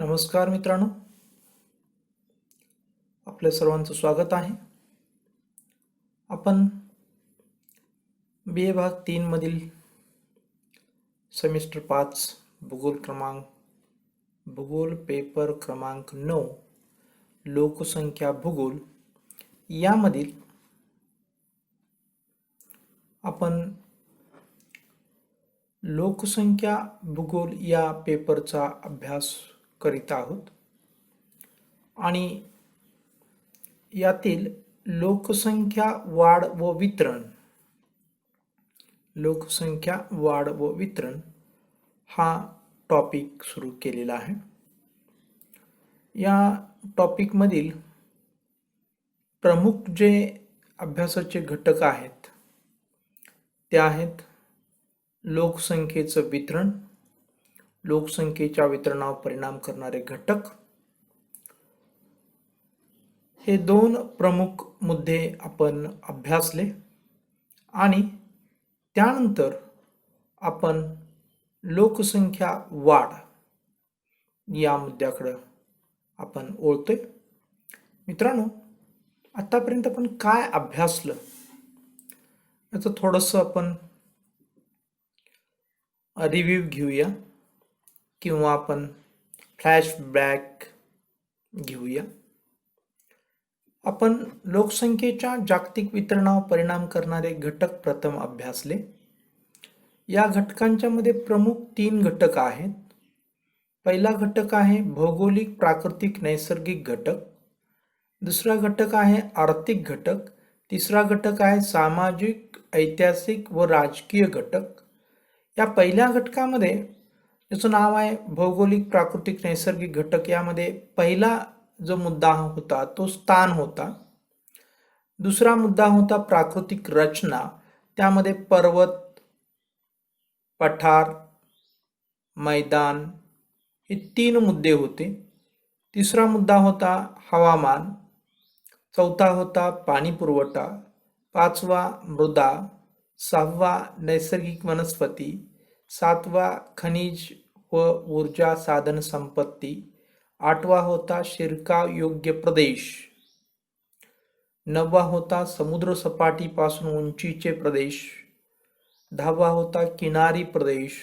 नमस्कार मित्रांनो, आपल्या सर्वांचं स्वागत आहे. आपण BA भाग 3 मधील सेमिस्टर 5 भूगोल पेपर क्रमांक 9 लोकसंख्या भूगोल यामधील आपण लोकसंख्या भूगोल या पेपरचा अभ्यास करीत आहोत आणि यातील लोकसंख्या वाढ व वितरण हा टॉपिक सुरू केलेला आहे. या टॉपिक मधील प्रमुख जे अभ्यासाचे घटक आहेत ते आहेत लोकसंख्येचं वितरण, लोकसंख्येच्या वितरणावर परिणाम करणारे घटक. हे दोन प्रमुख मुद्दे आपण अभ्यासले आणि त्यानंतर आपण लोकसंख्या वाढ या मुद्द्याकडे आपण वळतोय. मित्रांनो, आतापर्यंत आपण काय अभ्यासलं याचं थोडंसं आपण रिव्ह्यू घेऊया किंवा आपण फ्लॅशबॅक घेऊया. आपण लोकसंख्येच्या जागतिक वितरणावर परिणाम करणारे घटक प्रथम अभ्यासले. या घटकांच्या मध्ये प्रमुख 3 घटक आहेत. पहिला घटक आहे भौगोलिक, प्राकृतिक, नैसर्गिक घटक. दुसरा घटक आहे आर्थिक घटक. तिसरा घटक आहे सामाजिक, ऐतिहासिक व राजकीय घटक. या पहिल्या घटकामध्ये ज्याचं नाव आहे भौगोलिक, प्राकृतिक, नैसर्गिक घटक, यामध्ये पहिला जो मुद्दा होता तो स्थान होता. दुसरा मुद्दा होता प्राकृतिक रचना. त्यामध्ये पर्वत, पठार, मैदान हे 3 मुद्दे होते. तिसरा मुद्दा होता हवामान. चौथा होता पाणी पुरवठा. पाचवा मृदा. सहावा नैसर्गिक वनस्पती. सातवा खनिज व ऊर्जा साधन संपत्ती. आठवा होता शिरकाव योग्य प्रदेश. नववा होता समुद्र सपाटीपासून उंचीचे प्रदेश. 10वा होता किनारी प्रदेश.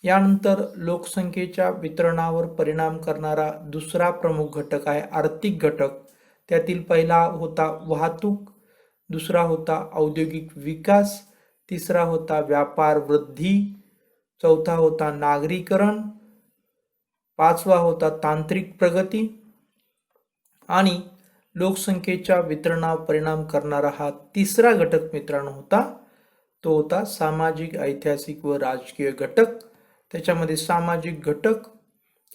यानंतर लोकसंख्येच्या वितरणावर परिणाम करणारा दुसरा प्रमुख घटक आहे आर्थिक घटक. त्यातील पहिला होता वाहतूक. दुसरा होता औद्योगिक विकास. तिसरा होता व्यापार वृद्धी. चौथा होता नागरीकरण. पाचवा होता तांत्रिक प्रगती. आणि लोकसंख्येच्या वितरणावर परिणाम करणारा हा तिसरा घटक मित्रांनो होता तो होता सामाजिक, ऐतिहासिक व राजकीय घटक. त्याच्यामध्ये सामाजिक घटक,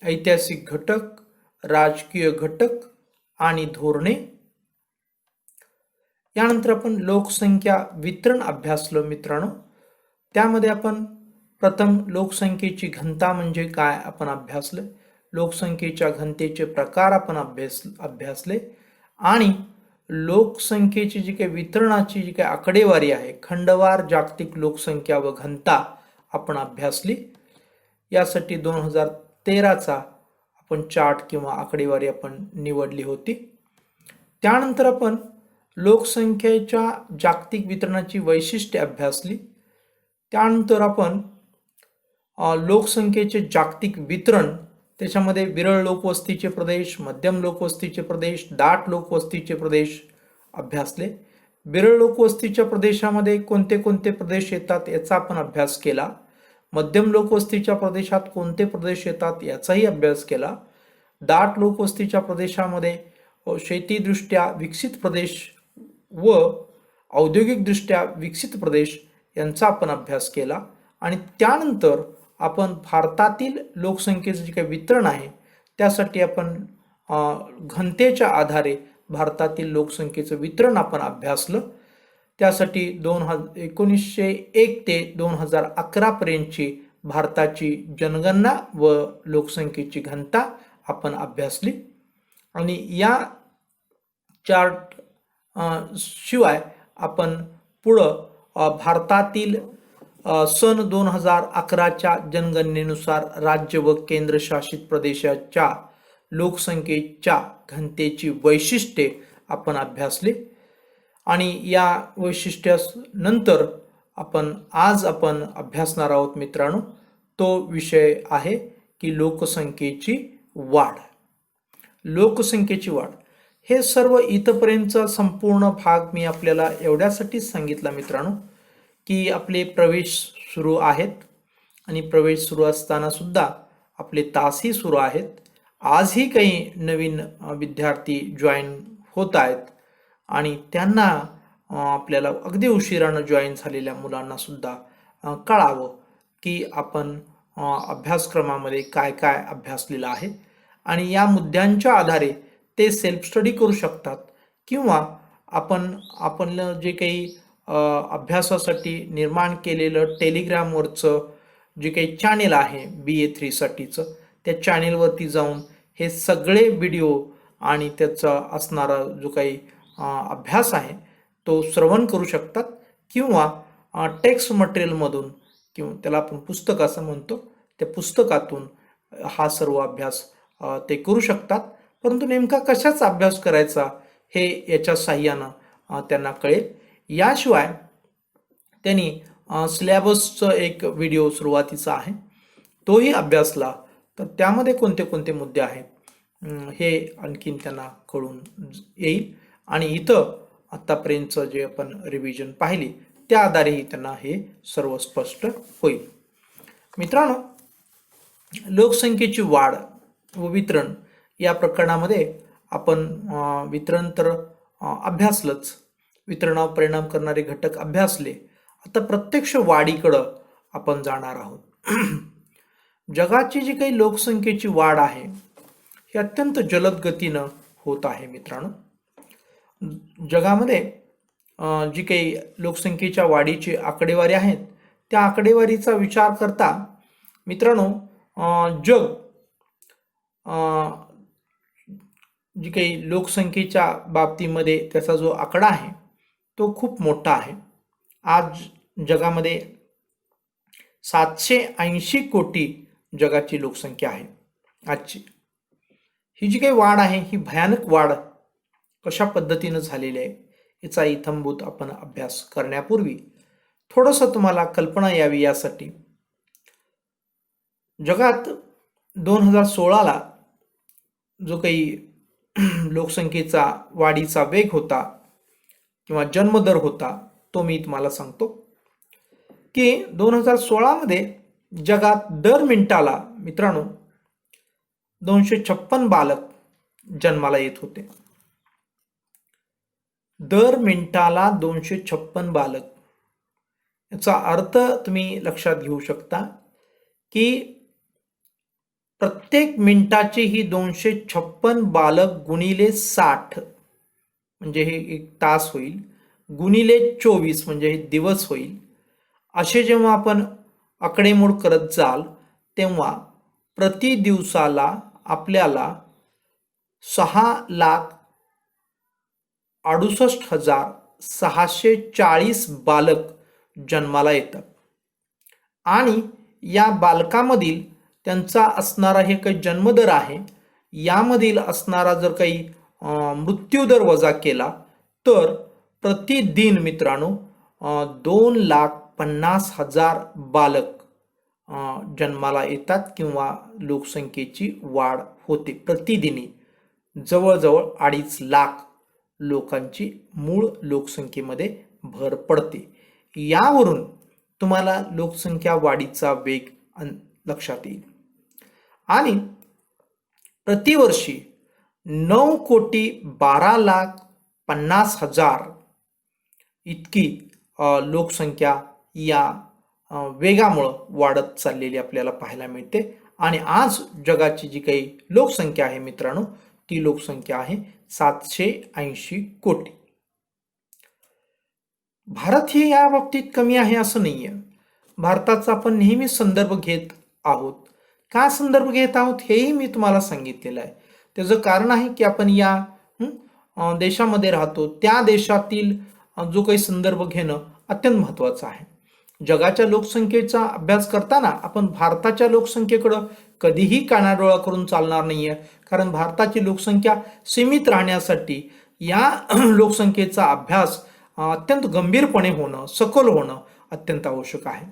ऐतिहासिक घटक, राजकीय घटक आणि धोरणे. यानंतर आपण लोकसंख्या वितरण अभ्यासलं मित्रांनो. त्यामध्ये आपण प्रथम लोकसंख्येची घनता म्हणजे काय आपण अभ्यासले. लोकसंख्येच्या घनतेचे प्रकार आपण अभ्यासले आणि लोकसंख्येची जी काही वितरणाची जी काही आकडेवारी आहे, खंडवार जागतिक लोकसंख्या व घनता आपण अभ्यासली. यासाठी 2013चा आपण चार्ट किंवा आकडेवारी आपण निवडली होती. त्यानंतर आपण लोकसंख्येच्या जागतिक वितरणाची वैशिष्ट्ये अभ्यासली. त्यानंतर आपण लोकसंख्येचे जागतिक वितरण, त्याच्यामध्ये विरळ लोकवस्तीचे प्रदेश, मध्यम लोकवस्तीचे प्रदेश, दाट लोकवस्तीचे प्रदेश अभ्यासले. विरळ लोकवस्तीच्या प्रदेशामध्ये कोणते कोणते प्रदेश येतात याचा आपण अभ्यास केला. मध्यम लोकवस्तीच्या प्रदेशात कोणते प्रदेश येतात याचाही अभ्यास केला. दाट लोकवस्तीच्या प्रदेशामध्ये शेतीदृष्ट्या विकसित प्रदेश व औद्योगिकदृष्ट्या विकसित प्रदेश यांचा आपण अभ्यास केला. आणि त्यानंतर आपण भारतातील लोकसंख्येचं जे काही वितरण आहे त्यासाठी आपण घनतेच्या आधारे भारतातील लोकसंख्येचं वितरण आपण अभ्यासलं. त्यासाठी 1901 ते 2011 पर्यंतची भारताची जनगणना व लोकसंख्येची घनता आपण अभ्यासली. आणि या चार्ट शिवाय आपण पुढं भारतातील सन 2011च्या जनगणनेनुसार राज्य व केंद्रशासित प्रदेशाच्या लोकसंख्येच्या घनतेची वैशिष्ट्ये आपण अभ्यासली आणि या वैशिष्ट्यानंतर आज आपण अभ्यासणार आहोत मित्रांनो, तो विषय आहे की लोकसंख्येची वाढ. लोकसंख्येची वाढ हे सर्व इथपर्यंतचा संपूर्ण भाग मी आपल्याला एवढ्यासाठीच सांगितला मित्रांनो की आपले प्रवेश सुरू आहेत आणि प्रवेश सुरू असताना सुद्धा आपले तासही सुरू आहेत. आजही काही नवीन विद्यार्थी जॉईन होत आहेत आणि त्यांना आपल्याला अगदी उशिरानं जॉईन झालेल्या मुलांना सुद्धा कळावं की आपण अभ्यासक्रमामध्ये काय काय अभ्यासलेलं आहे आणि या मुद्द्यांच्या आधारे ते सेल्फ स्टडी करू शकतात किंवा आपण जे काही अभ्यासासाठी निर्माण केलेलं टेलिग्रामवरचं जे काही चॅनेल आहे BA3 साठीचं, त्या चॅनेलवरती जाऊन हे सगळे व्हिडिओ आणि त्याचा असणारा जो काही अभ्यास आहे तो श्रवण करू शकतात किंवा टेक्स्ट मटेरियलमधून किंवा त्याला आपण पुस्तक असं म्हणतो, त्या पुस्तकातून हा सर्व अभ्यास ते करू शकतात. परंतु नेमका कशाचा अभ्यास करायचा हे याच्या साहाय्यानं त्यांना कळेल. याशिवाय त्यांनी सिलेबसचं एक व्हिडिओ सुरुवातीचा आहे तोही अभ्यासला तर त्यामध्ये कोणते कोणते मुद्दे आहेत हे आणखीन त्यांना कळून येईल आणि इथं आतापर्यंतचं जे आपण रिव्हिजन पाहिली त्या आधारेही त्यांना हे सर्व स्पष्ट होईल. मित्रांनो, लोकसंख्येची वाढ व वितरण या प्रकरणामध्ये आपण वितरण तर अभ्यासलंच, वितरणावर परिणाम करणारे घटक अभ्यासले. आता प्रत्यक्ष वाढीकडं आपण जाणार आहोत. जगाची जी काही लोकसंख्येची वाढ आहे ही अत्यंत जलद गतीनं होत आहे मित्रांनो. जगामध्ये जी काही लोकसंख्येच्या वाढीची आकडेवारी आहेत त्या आकडेवारीचा विचार करता मित्रांनो जग जी काही लोकसंख्येच्या बाबतीमध्ये त्याचा जो आकडा आहे तो खूप मोठा आहे. आज जगामध्ये 780 कोटी जगाची लोकसंख्या आहे आजची. ही जी काही वाढ आहे ही भयानक वाढ कशा पद्धतीनं झालेली आहे याचा इत्थंभूत आपण अभ्यास करण्यापूर्वी थोडंसं तुम्हाला कल्पना यावी यासाठी जगात 2016ला जो काही लोकसंख्येचा वाढीचा वेग होता किंवा जन्मदर होता तो मी तुम्हाला सांगतो की 2016मध्ये जगात दर मिनिटाला मित्रांनो 256 बालक जन्माला येत होते. दर मिनिटाला 256 बालक. याचा अर्थ तुम्ही लक्षात घेऊ शकता की प्रत्येक मिनिटाची ही 256 बालक गुणिले 60 म्हणजे हे 1 तास होईल, गुणिले 24 म्हणजे हे दिवस होईल. असे जेव्हा आपण आकडेमोड करत जाल तेव्हा प्रति दिवसाला आपल्याला 6,68,640 बालक जन्माला येतात आणि या बालकामधील त्यांचा असणारा हे काही जन्मदर आहे यामधील असणारा जर काही मृत्यूदर वजा केला तर प्रतिदिन मित्रांनो 2,50,000 बालक जन्माला येतात किंवा लोकसंख्येची वाढ होते. प्रतिदिनी जवळजवळ 2.5 लाख लोकांची मूळ लोकसंख्येमध्ये भर पडते. यावरून तुम्हाला लोकसंख्या वाढीचा वेग लक्षात येईल. आणि प्रतिवर्षी 9,12,50,000 इतकी लोकसंख्या या वेगामुळं वाढत चाललेली आपल्याला पाहायला मिळते. आणि आज जगाची जी काही लोकसंख्या आहे मित्रांनो ती लोकसंख्या आहे 780 कोटी. भारत ही या बाबतीत कमी आहे असं नाहीये. भारताचा आपण नेहमी संदर्भ घेत आहोत. का संदर्भ घेत आहोत हेही मी तुम्हाला सांगितलेलं आहे. त्याचं कारण आहे की आपण या देशामध्ये राहतो, त्या देशातील जो काही संदर्भ घेणं अत्यंत महत्त्वाचं आहे. जगाच्या लोकसंख्येचा अभ्यास करताना आपण भारताच्या लोकसंख्येकडे कधीही कानाडोळा करून चालणार नाहीये, कारण भारताची लोकसंख्या सीमित राहण्यासाठी या लोकसंख्येचा अभ्यास अत्यंत गंभीरपणे होणं, सखोल होणं अत्यंत आवश्यक आहे.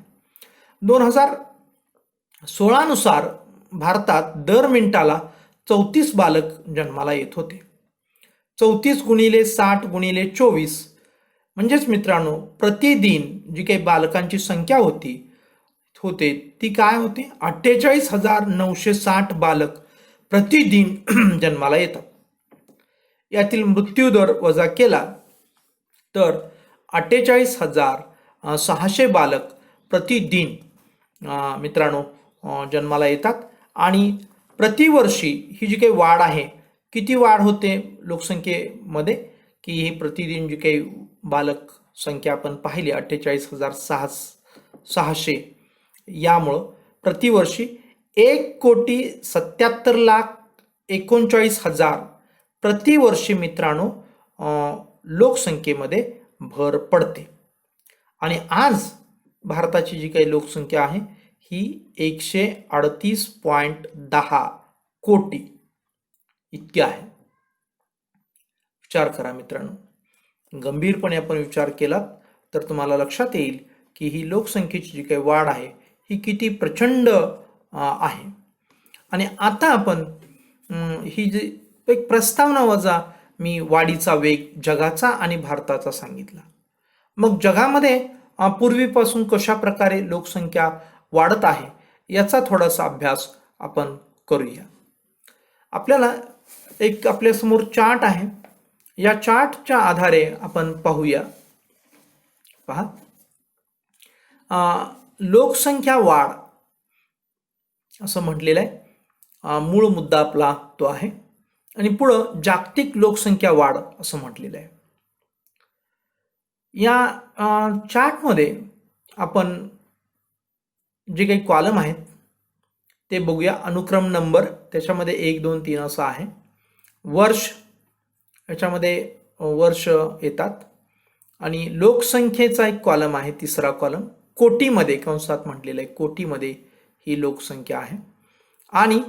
2016 नुसार भारतात दर मिनिटाला 34 बालक जन्माला येत होते. 34 गुणिले 60 गुणिले 24 म्हणजेच मित्रांनो प्रतिदिन जी काही बालकांची संख्या होते ती काय होते, 48,960 बालक प्रतिदिन जन्माला येतात. यातील मृत्यू दर वजा केला तर 48,600 बालक प्रतिदिन मित्रांनो जन्माला येतात. आणि प्रतिवर्षी ही जी काही वाढ आहे, किती वाढ होते लोकसंख्येमध्ये, की ही प्रतिदिन जी काही बालक संख्या आपण पाहिली 48,600, यामुळं प्रतिवर्षी 1,77,39,000 प्रतिवर्षी मित्रांनो लोकसंख्येमध्ये भर पडते. आणि आज भारताची जी काही लोकसंख्या आहे ही 138.10 कोटी इतकी आहे. विचार करा मित्रांनो, गंभीरपणे आपण विचार केला तर तुम्हाला लक्षात येईल की ही लोकसंख्येची जी काही वाढ आहे ही किती प्रचंड आहे. आणि आता आपण ही जी एक प्रस्तावना वजा मी वाढीचा वेग जगाचा आणि भारताचा सांगितला. मग जगामध्ये पूर्वीपासून कशा प्रकारे लोकसंख्या वाढत आहे याचा थोडासा अभ्यास आपण करूया. आपल्याला एक आपल्यासमोर चार्ट आहे, या चार्टच्या आधारे आपण पाहूया. पहा, लोकसंख्या वाढ असं म्हटलेलं आहे, मूळ मुद्दा आपला तो आहे. आणि पुढं जागतिक लोकसंख्या वाढ असं म्हटलेलं आहे. या चार्टमध्ये आपण जे काही कॉलम आहेत ते बघूया. अनुक्रम नंबर त्याच्यामध्ये 1 2 3 असं आहे. वर्ष याच्यामध्ये वर्ष येतात. आणि लोकसंख्येचा एक कॉलम आहे, तिसरा कॉलम कोटीमध्ये कंसात म्हटलेलं आहे, कोटीमध्ये ही लोकसंख्या आहे. आणि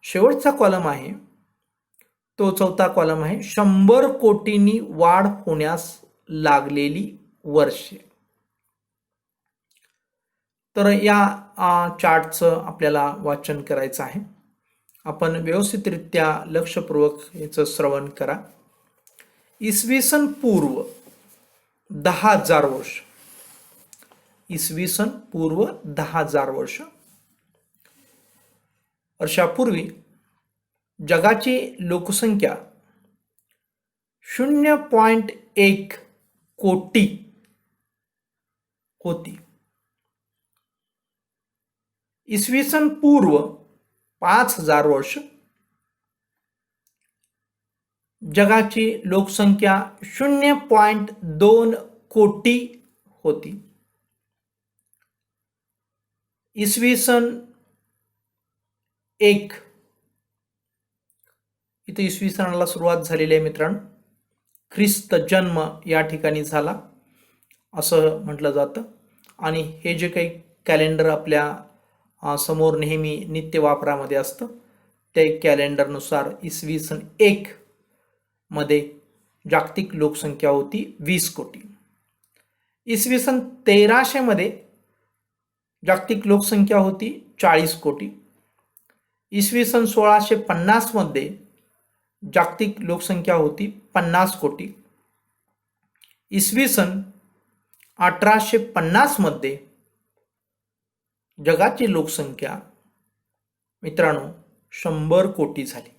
शेवटचा कॉलम आहे तो चौथा कॉलम आहे 100 कोटींनी वाढ होण्यास लागलेली वर्षे. तर या चार्टचं आपल्याला वाचन करायचं आहे. आपण व्यवस्थितरित्या लक्षपूर्वक याचं श्रवण करा. इसवी सन पूर्व 10,000 वर्ष, इसवी सन पूर्व 10,000 वर्षापूर्वी जगाची लोकसंख्या 0.1 कोटी होती. इसवी सन पूर्व 5,000 वर्ष जगाची लोकसंख्या 0.2 कोटी होती. इसवी सन 1 इथे इसवी सनाला सुरुवात झालेली आहे मित्रांनो. ख्रिस्त जन्म या ठिकाणी झाला असं म्हटलं जातं. आणि हे जे काही कॅलेंडर आपल्या समोर नेहमी नित्य वापरामध्ये असतं ते कॅलेंडरनुसार इसवी सन 1 मध्ये जागतिक लोकसंख्या होती 20 कोटी. इसवी सन 1300 मध्ये जागतिक लोकसंख्या होती 40 कोटी. इसवी सन 1650 मध्ये जागतिक लोकसंख्या होती 50 कोटी. इसवी सन 1850 मध्ये जगाची लोकसंख्या मित्रांनो 100 कोटी झाली.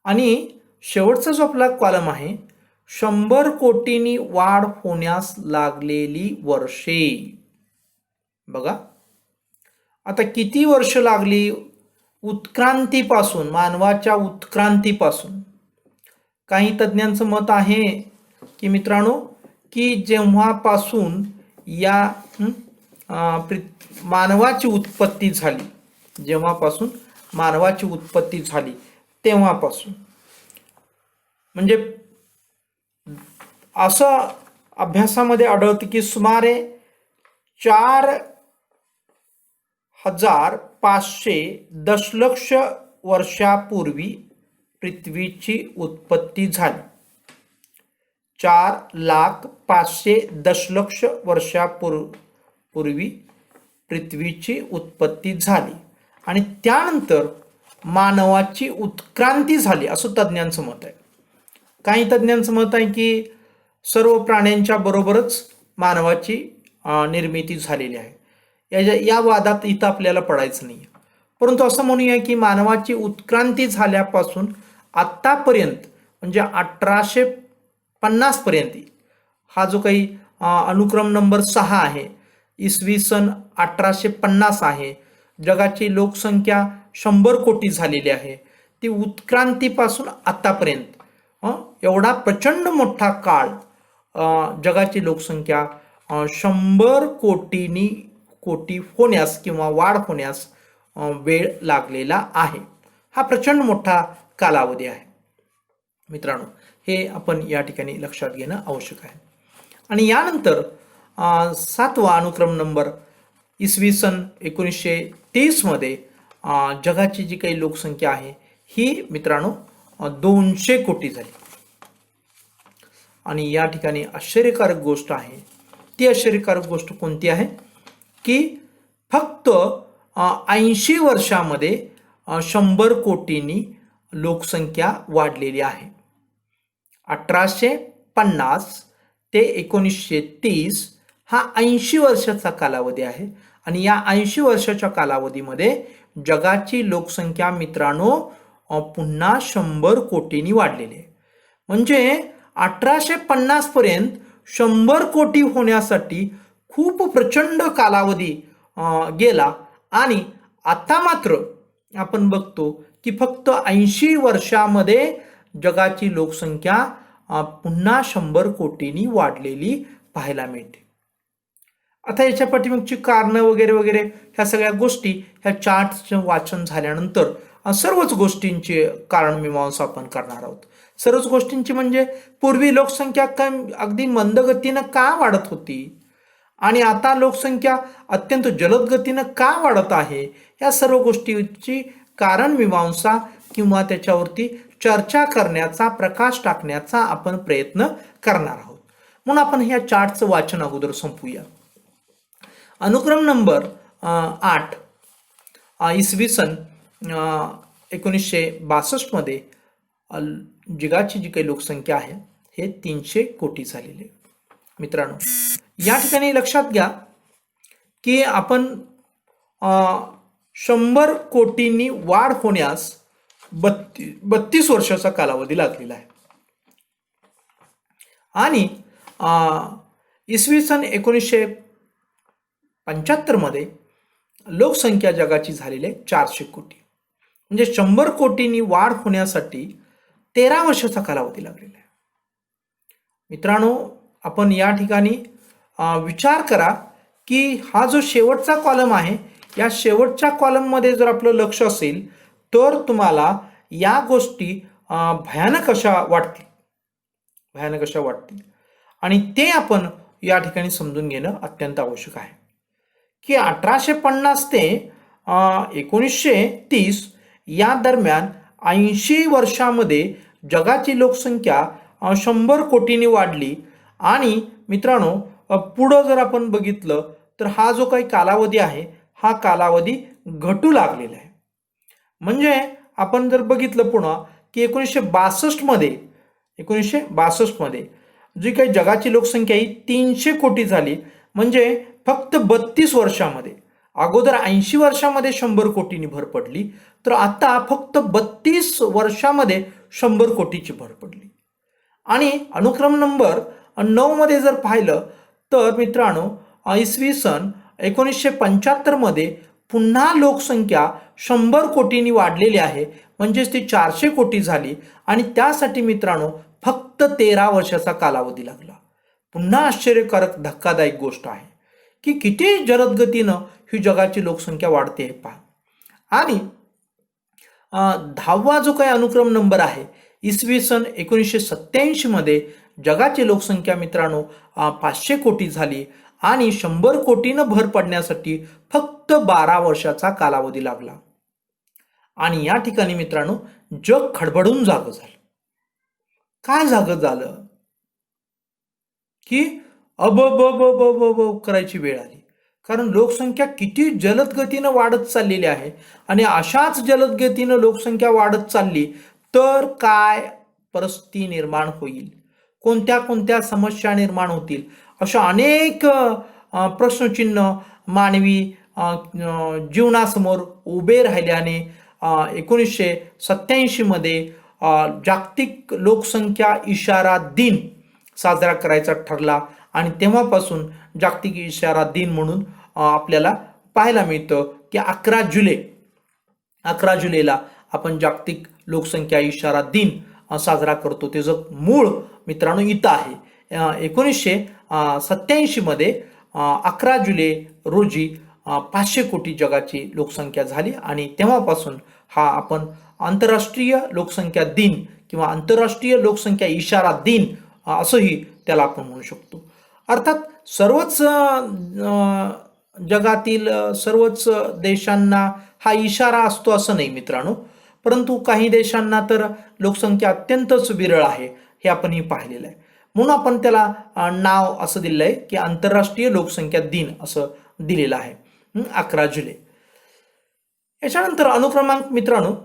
आणि शेवटचा जो आपला कॉलम आहे 100 कोटींनी वाढ होण्यास लागलेली वर्षे. बघा आता किती वर्ष लागली उत्क्रांतीपासून, मानवाच्या उत्क्रांतीपासून. काही तज्ञांचं मत आहे की मित्रांनो की जेव्हापासून या मानवाची उत्पत्ती झाली, जेव्हापासून मानवाची उत्पत्ती झाली तेव्हापासून, म्हणजे असं अभ्यासामध्ये आढळते की सुमारे 4,500 दशलक्ष वर्षापूर्वी पृथ्वीची उत्पत्ती झाली. 4,500 दशलक्ष वर्षापूर्वी पृथ्वीची उत्पत्ती झाली आणि त्यानंतर मानवाची उत्क्रांती झाली असं तज्ज्ञांचं मत आहे. काही तज्ज्ञांचं मत आहे की सर्व प्राण्यांच्या बरोबरच मानवाची निर्मिती झालेली आहे. या वादात इथं आपल्याला पडायचं नाही. परंतु असं म्हणूया की मानवाची उत्क्रांती झाल्यापासून आत्तापर्यंत म्हणजे 1850 पर्यंत हा जो काही अनुक्रम नंबर 6 आहे, इसवी सन 1850 आहे. जगाची लोकसंख्या 100 कोटी झालेली आहे. ती उत्क्रांतीपासून आतापर्यंत एवढा प्रचंड मोठा काळ जगाची लोकसंख्या 100 कोटी होण्यास किंवा वाढ होण्यास वेळ लागलेला आहे. हा प्रचंड मोठा कालावधी आहे मित्रांनो. हे आपण या ठिकाणी लक्षात घेणं आवश्यक आहे. आणि यानंतर 7वा अनुक्रम नंबर इसवी सन 1930 मध्ये जगाची जी काही लोकसंख्या आहे ही मित्रांनो 200 कोटी झाली. आणि या ठिकाणी आश्चर्यकारक गोष्ट आहे. ती आश्चर्यकारक गोष्ट कोणती आहे की फक्त 80 वर्षामध्ये 100 कोटींनी लोकसंख्या वाढलेली आहे. 1850 ते 1930 हा 80 वर्षाचा कालावधी आहे. आणि या 80 वर्षाच्या कालावधीमध्ये जगाची लोकसंख्या मित्रांनो पुन्हा 100 कोटींनी वाढलेली आहे. म्हणजे 1850 पर्यंत 100 कोटी होण्यासाठी खूप प्रचंड कालावधी गेला आणि आता मात्र आपण बघतो की फक्त 80 वर्षामध्ये जगाची लोकसंख्या पुन्हा 100 कोटींनी वाढलेली पाहायला मिळते. आता याच्या पाठीमागची कारणं वगैरे वगैरे ह्या सगळ्या गोष्टी ह्या चार्टचं वाचन झाल्यानंतर सर्वच गोष्टींची कारणमीमांसा आपण करणार आहोत. सर्वच गोष्टींची म्हणजे पूर्वी लोकसंख्या अगदी मंद गतीनं का वाढत होती आणि आता लोकसंख्या अत्यंत जलद गतीनं का वाढत आहे, या सर्व गोष्टींची कारणमीमांसा किंवा त्याच्यावरती चर्चा करण्याचा, प्रकाश टाकण्याचा आपण प्रयत्न करणार आहोत. म्हणून आपण ह्या चार्टचं वाचन अगोदर संपूया. अनुक्रम नंबर 8 इसवी सन 1962 मध्ये जगाची जी काही लोकसंख्या आहे हे 300 कोटी झालेली आहे. मित्रांनो या ठिकाणी लक्षात घ्या की आपण 100 कोटींनी वाढ होण्यास 32 वर्षाचा कालावधी लागलेला आहे. आणि इसवी सन 1975 मध्ये लोकसंख्या जगाची झालेली आहे 400 कोटी. म्हणजे 100 कोटींनी वाढ होण्यासाठी 13 वर्षाचा कालावधी लागलेला आहे. मित्रांनो आपण या ठिकाणी विचार करा की हा जो शेवटचा कॉलम आहे, या शेवटच्या कॉलममध्ये जर आपलं लक्ष असेल तर तुम्हाला या गोष्टी भयानक अशा वाटतील आणि ते आपण या ठिकाणी समजून घेणं अत्यंत आवश्यक आहे की 1850 ते 1930 या दरम्यान 80 वर्षामध्ये जगाची लोकसंख्या 100 कोटींनी वाढली. आणि मित्रांनो पुढं जर आपण बघितलं तर हा जो काही कालावधी आहे हा कालावधी घटू लागलेला आहे. म्हणजे आपण जर बघितलं पुन्हा की 1962 मध्ये जी काही जगाची लोकसंख्या ही 300 कोटी झाली. म्हणजे फक्त 32 वर्षामध्ये, अगोदर 80 वर्षामध्ये 100 कोटींनी भर पडली, तर आता फक्त 32 वर्षामध्ये 100 कोटीची भर पडली. आणि अनुक्रम नंबर 9 मध्ये जर पाहिलं तर मित्रांनो इसवी सन 1975 मध्ये पुन्हा लोकसंख्या 100 कोटींनी वाढलेली आहे. म्हणजेच ती 400 कोटी झाली आणि त्यासाठी मित्रांनो फक्त 13 वर्षाचा कालावधी लागला. पुन्हा आश्चर्यकारक धक्कादायक गोष्ट आहे की किती जलद गतीनं ही जगाची लोकसंख्या वाढते हे पहा. आणि 10वा जो काही अनुक्रम नंबर आहे इसवी सन 1987 मध्ये जगाची लोकसंख्या मित्रांनो 500 कोटी झाली आणि 100 कोटीनं भर पडण्यासाठी फक्त 12 वर्षाचा कालावधी लागला. आणि या ठिकाणी मित्रांनो जग खडबडून जागं झालं. काय जागं झालं की अब करायची वेळ आली. कारण लोकसंख्या किती जलद गतीनं वाढत चाललेली आहे आणि अशाच जलद गतीनं लोकसंख्या वाढत चालली तर काय परिस्थिती निर्माण होईल, कोणत्या कोणत्या समस्या निर्माण होतील, अशा अनेक प्रश्नचिन्ह मानवी जीवनासमोर उभे राहिल्याने 1987 मध्ये जागतिक लोकसंख्या इशारा दिन साजरा करायचा ठरला आणि तेव्हापासून जागतिक इशारा दिन म्हणून आपल्याला पाहायला मिळतं की 11 जुलैला आपण जागतिक लोकसंख्या इशारा दिन साजरा करतो. त्याचं मूळ मित्रांनो इथं आहे. 1987 मध्ये 11 जुलै रोजी 500 कोटी जगाची लोकसंख्या झाली आणि तेव्हापासून हा आपण आंतरराष्ट्रीय लोकसंख्या दिन किंवा आंतरराष्ट्रीय लोकसंख्या इशारा दिन असंही त्याला आपण म्हणू शकतो. अर्थात सर्वच जगातील सर्वच देशांना हा इशारा असतो असं नाही मित्रांनो, परंतु काही देशांना तर लोकसंख्या अत्यंतच विरळ आहे हे आपणही पाहिलेलं आहे. म्हणून आपण त्याला नाव असं दिलेलं आहे की आंतरराष्ट्रीय लोकसंख्या दिन असं दिलेलं आहे 11 जुलै. याच्यानंतर अनुक्रमांक मित्रांनो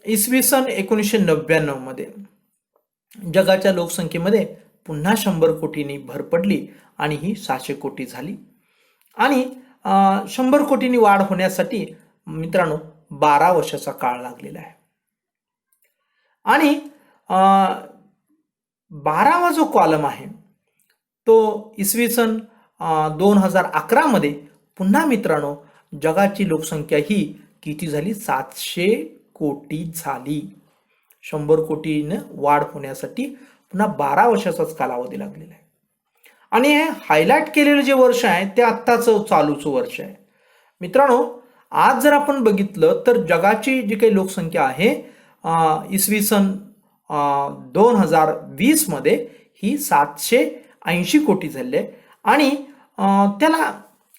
1999 मध्ये जगाच्या लोकसंख्येमध्ये पुन्हा 100 कोटींनी भर पडली आणि ही 600 कोटी झाली. आणि 100 कोटींनी वाढ होण्यासाठी मित्रांनो 12 वर्षाचा काळ लागलेला आहे. आणि 12वा जो कॉलम आहे तो 2011 मध्ये पुन्हा मित्रांनो जगाची लोकसंख्या ही किती झाली, 700 कोटी झाली. 100 कोटीनं वाढ होण्यासाठी पुन्हा 12 वर्षाचाच कालावधी लागलेला आहे. आणि हे हायलाइट केलेलं जे वर्ष आहे ते आत्ताचं चालूचं वर्ष आहे मित्रांनो. आज जर आपण बघितलं तर जगाची जी काही लोकसंख्या आहे 2020 मध्ये ही 780 कोटी झाली आहे. आणि त्याला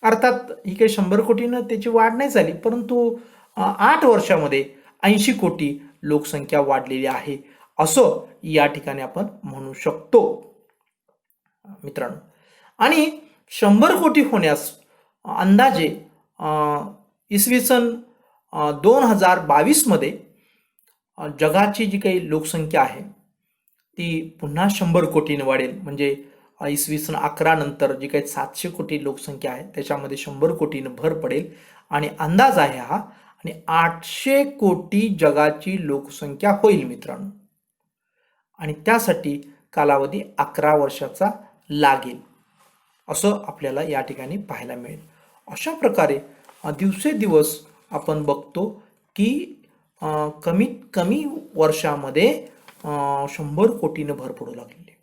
अर्थात ही काही 100 कोटीनं त्याची वाढ नाही झाली, परंतु 8 वर्षामध्ये 80 कोटी लोकसंख्या वाढलेली आहे असं या ठिकाणी आपण म्हणू शकतो मित्रांनो. आणि 100 कोटी होण्यास अंदाजे 2022 मध्ये जगाची जी काही लोकसंख्या आहे ती पुन्हा 100 कोटीने वाढेल. म्हणजे 2011 नंतर जी काही 700 कोटी लोकसंख्या आहे त्याच्यामध्ये 100 कोटीनं भर पडेल आणि अंदाज आहे हा. आणि 800 कोटी जगाची लोकसंख्या होईल मित्रांनो. आणि त्यासाठी कालावधी 11 वर्षाचा लागेल असं आपल्याला या ठिकाणी पाहायला मिळेल. अशा प्रकारे दिवसेदिवस आपण बघतो की कमीत कमी वर्षामध्ये 100 कोटीनं भर पडू लागलेली.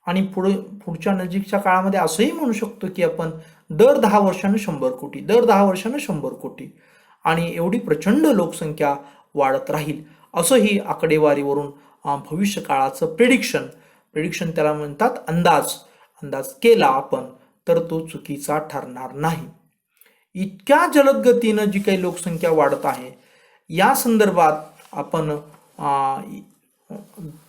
आणि पुढच्या नजीकच्या काळामध्ये असंही म्हणू शकतो की आपण दर 10 वर्षानं 100 कोटी, दर 10 वर्षानं 100 कोटी आणि एवढी प्रचंड लोकसंख्या वाढत राहील असंही आकडेवारीवरून भविष्य काळाचं प्रेडिक्शन त्याला म्हणतात, अंदाज केला आपण तर तो चुकीचा ठरणार नाही. इतक्या जलद गतीनं जी काही लोकसंख्या वाढत आहे या संदर्भात आपण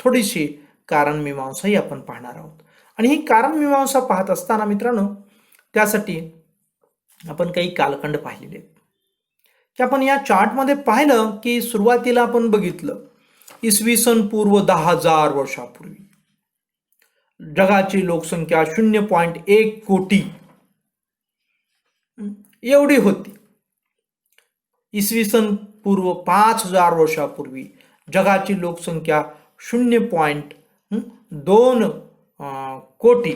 थोडीशी कारणमीमांसाही आपण पाहणार आहोत. आणि ही कारणमीमांसा पाहत असताना मित्रांनो त्यासाठी आपण काही कालखंड पाहिलेले आहेत की आपण या चार्टमध्ये पाहिलं की सुरुवातीला आपण बघितलं पूर्व 10,000 वर्षापूर्वी जगाची लोकसंख्या 0.1 कोटी एवढी होती. पूर्व 5,000 वर्षापूर्वी जगाची लोकसंख्या 0.2 कोटी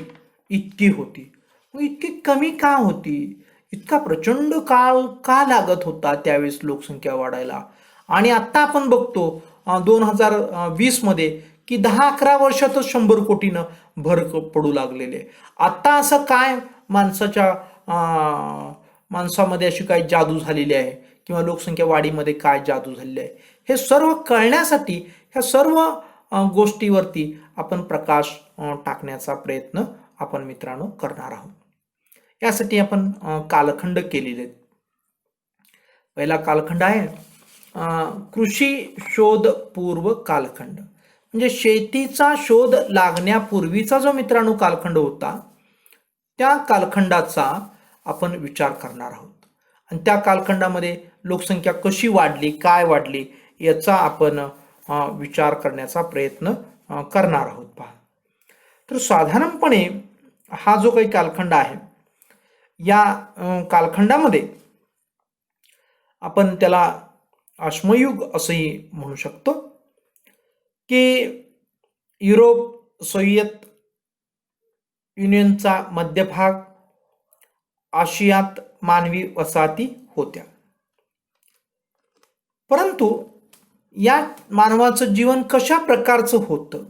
इतकी होती. इतकी कमी का होती? इतका प्रचंड काळ का लागत होता त्यावेळेस लोकसंख्या वाढायला? आणि आता आपण बघतो 2020 मध्ये की 10-11 वर्षातच 100 कोटीनं भर पडू लागलेले. आता असं काय माणसामध्ये अशी काय जादू झालेली आहे किंवा लोकसंख्या वाढीमध्ये काय जादू झालेली आहे हे सर्व कळण्यासाठी ह्या सर्व गोष्टीवरती आपण प्रकाश टाकण्याचा प्रयत्न आपण मित्रांनो करणार आहोत. यासाठी आपण कालखंड केलेले आहेत. पहिला कालखंड आहे कृषी शोध पूर्व कालखंड. म्हणजे शेतीचा शोध लागण्यापूर्वीचा जो मित्रांनो कालखंड होता, त्या कालखंडाचा आपण विचार करणार आहोत. आणि त्या कालखंडामध्ये लोकसंख्या कशी वाढली, काय वाढली, याचा आपण विचार करण्याचा प्रयत्न करणार आहोत. पहा, तर साधारणपणे हा जो काही कालखंड आहे, या कालखंडामध्ये आपण त्याला अश्मयुग असंही म्हणू शकतो, की युरोप, सोव्हिएत युनियनचा मध्यभाग, आशियात मानवी वसाहती होत्या. परंतु या मानवाचं जीवन कशा प्रकारचं होतं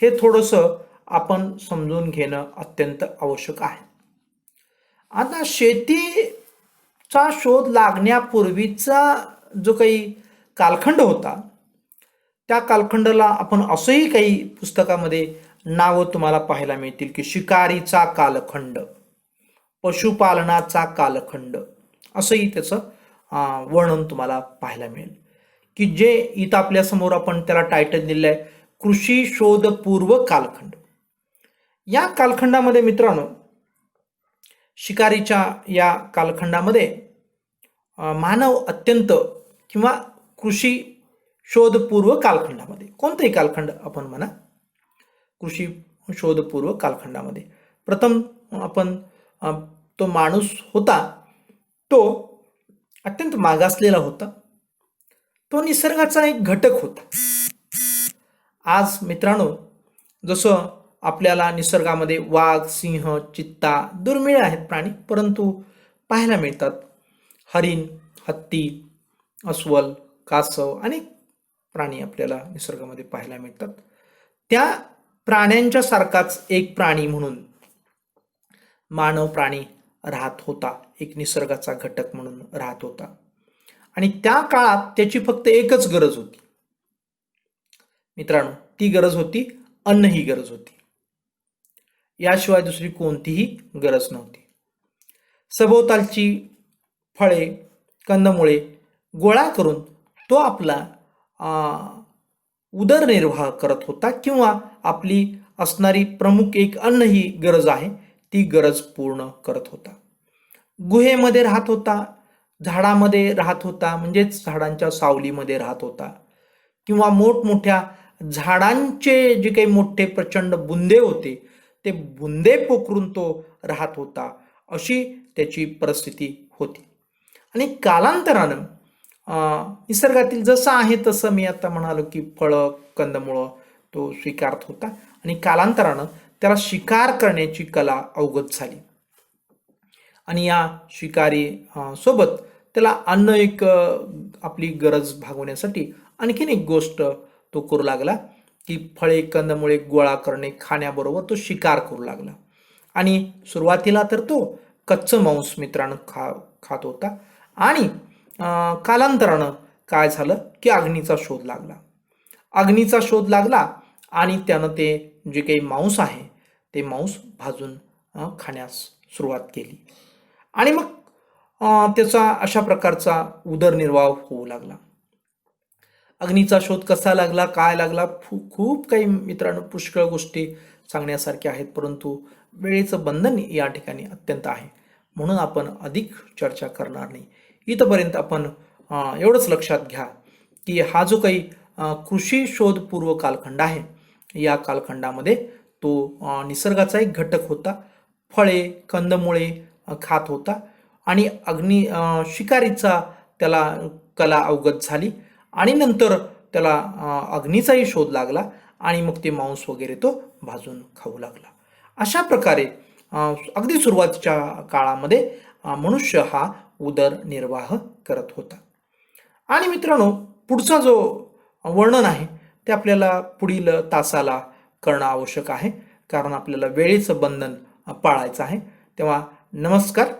हे थोडंसं आपण समजून घेणं अत्यंत आवश्यक आहे. आता शेतीचा शोध लागण्यापूर्वीचा जो काही कालखंड होता, त्या कालखंडाला आपण असंही काही पुस्तकामध्ये नावं तुम्हाला पाहायला मिळतील, की शिकारीचा कालखंड, पशुपालनाचा कालखंड, असंही त्याचं वर्णन तुम्हाला पाहायला मिळेल. की जे इथं आपल्या समोर आपण त्याला टायटल दिलेलं आहे, कृषी शोध पूर्व कालखंड. या कालखंडामध्ये मित्रांनो, शिकारीच्या या कालखंडामध्ये मानव अत्यंत, किंवा कृषी शोध पूर्व कालखंडामध्ये, कोणताही कालखंड आपण म्हणा, कृषी शोध पूर्व कालखंडामध्ये प्रथम आपण तो माणूस होता, तो अत्यंत मागासलेला होता, तो निसर्गाचा एक घटक होता. आज मित्रांनो, जसं आपल्याला निसर्गामध्ये वाघ, सिंह, चित्ता दुर्मिळ आहेत प्राणी, परंतु पाहायला मिळतात. हरिण, हत्ती, अस्वल, कासव, अनेक प्राणी आपल्याला निसर्गामध्ये पाहायला मिळतात. त्या प्राण्यांच्या सारखाच एक प्राणी म्हणून मानव प्राणी राहत होता, एक निसर्गाचा घटक म्हणून राहत होता. आणि त्या काळात त्याची फक्त एकच गरज होती मित्रांनो, ती गरज होती अन्न. ही गरज होती, याशिवाय दुसरी कोणतीही गरज नव्हती. सभोवतालची फळे, कंदमुळे गोळा करून तो आपला उदरनिर्वाह करत होता, किंवा आपली असणारी प्रमुख एक अन्न ही गरज आहे, ती गरज पूर्ण करत होता. गुहेमध्ये राहत होता, झाडामध्ये राहत होता, म्हणजेच झाडांच्या सावलीमध्ये राहत होता, किंवा मोठमोठ्या झाडांचे जे काही मोठे प्रचंड बुंदे होते, ते बुंदे पोखरून तो राहत होता. अशी त्याची परिस्थिती होती. आणि कालांतरानं निसर्गातील जसं आहे तसं, मी आता म्हणालो की फळं, कंदमुळं तो स्वीकारत होता. आणि कालांतरानं त्याला शिकार करण्याची कला अवगत झाली. आणि या शिकारी सोबत त्याला अन्न एक आपली गरज भागवण्यासाठी आणखीन एक गोष्ट तो करू लागला, की फळे, कंदमुळे गोळा करणे, खाण्याबरोबर तो शिकार करू लागला. आणि सुरुवातीला तर तो कच्चं मांस मित्रांनो खात होता. आणि कालांतरानं काय झालं, की अग्नीचा शोध लागला. अग्नीचा शोध लागला आणि त्यानं ते जे काही मांस आहे, ते मांस भाजून खाण्यास सुरुवात केली. आणि मग त्याचा अशा प्रकारचा उदरनिर्वाह होऊ लागला. अग्नीचा शोध कसा लागला, काय लागला, खूप काही मित्रांनो पुष्कळ गोष्टी सांगण्यासारख्या आहेत, परंतु वेळेचं बंधन या ठिकाणी अत्यंत आहे, म्हणून आपण अधिक चर्चा करणार नाही. इथपर्यंत आपण एवढंच लक्षात घ्या, की हा जो काही कृषी शोध पूर्व कालखंड आहे, या कालखंडामध्ये तो निसर्गाचा एक घटक होता. फळे, कंदमुळे खात होता. आणि शिकारीचा त्याला कला अवगत झाली. आणि नंतर त्याला अग्नीचाही शोध लागला, आणि मग ते मांस वगैरे तो भाजून खाऊ लागला. अशा प्रकारे अगदी सुरुवातीच्या काळामध्ये मनुष्य हा उदरनिर्वाह करत होता. आणि मित्रांनो, पुढचा जो वर्णन आहे ते आपल्याला पुढील तासाला करणं आवश्यक आहे, कारण आपल्याला वेळेचं बंधन पाळायचं आहे. तेव्हा नमस्कार.